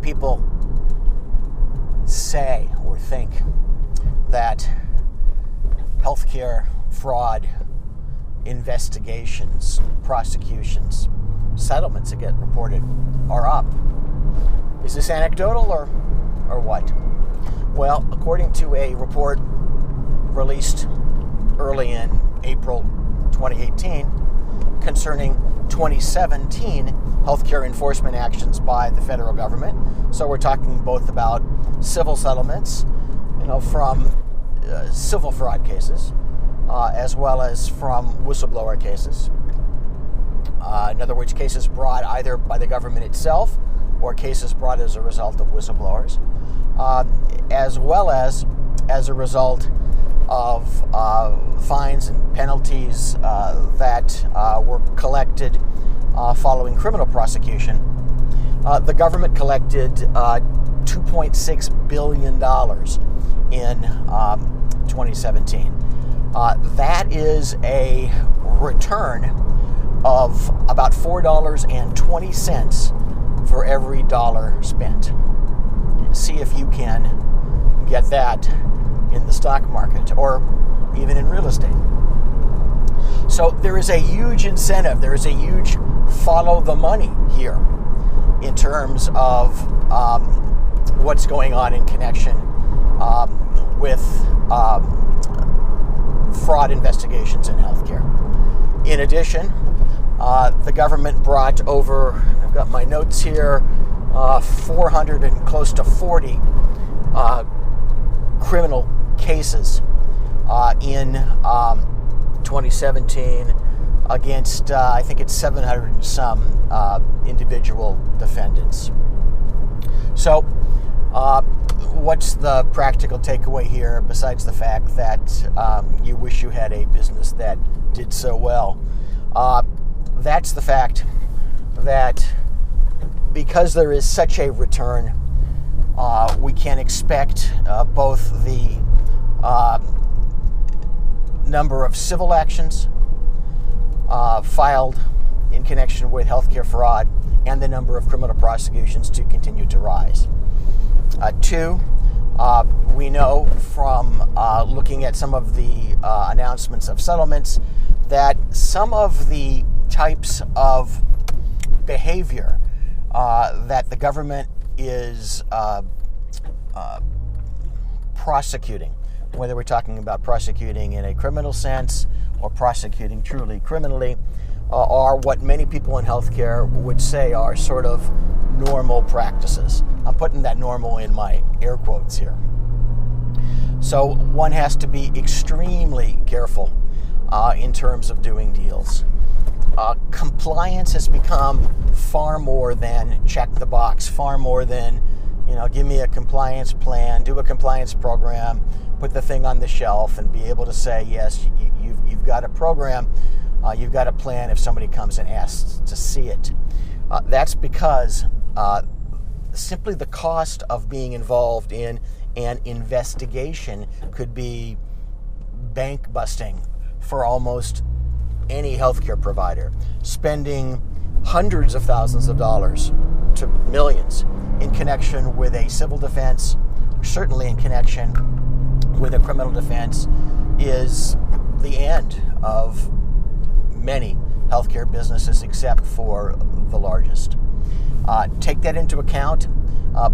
people say or think that healthcare fraud investigations, prosecutions, settlements that get reported are up. Is this anecdotal or what? Well, according to a report released early in April 2018 concerning 2017 healthcare enforcement actions by the federal government. So we're talking both about civil settlements, from civil fraud cases, as well as from whistleblower cases. In other words, cases brought either by the government itself or cases brought as a result of whistleblowers, as well as a result of fines and penalties that were collected following criminal prosecution. The government collected $2.6 billion in 2017. That is a return of about $4.20 for every dollar spent. See if you can get that in the stock market or even in real estate. So there is a huge incentive, there is a huge follow the money here in terms of what's going on in connection with fraud investigations in healthcare. In addition, the government brought over, I've got my notes here, 400 and close to 40 criminal cases in 2017 against, I think it's 700 and some individual defendants. So, what's the practical takeaway here besides the fact that you wish you had a business that did so well? That's the fact that because there is such a return, we can expect both the number of civil actions filed in connection with healthcare fraud and the number of criminal prosecutions to continue to rise. Two, we know from looking at some of the announcements of settlements that some of the types of behavior that the government is prosecuting, whether we're talking about prosecuting in a criminal sense or prosecuting truly criminally, are what many people in healthcare would say are sort of normal practices. I'm putting that normal in my air quotes here. So one has to be extremely careful in terms of doing deals. Compliance has become far more than check the box, far more than, give me a compliance plan, do a compliance program, put the thing on the shelf and be able to say, yes, you've got a program, you've got a plan if somebody comes and asks to see it. That's because simply the cost of being involved in an investigation could be bank busting for almost any healthcare provider, spending hundreds of thousands of dollars to millions in connection with a civil defense, certainly in connection with a criminal defense, is the end of many healthcare businesses except for the largest. Take that into account,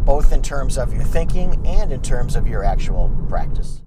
both in terms of your thinking and in terms of your actual practice.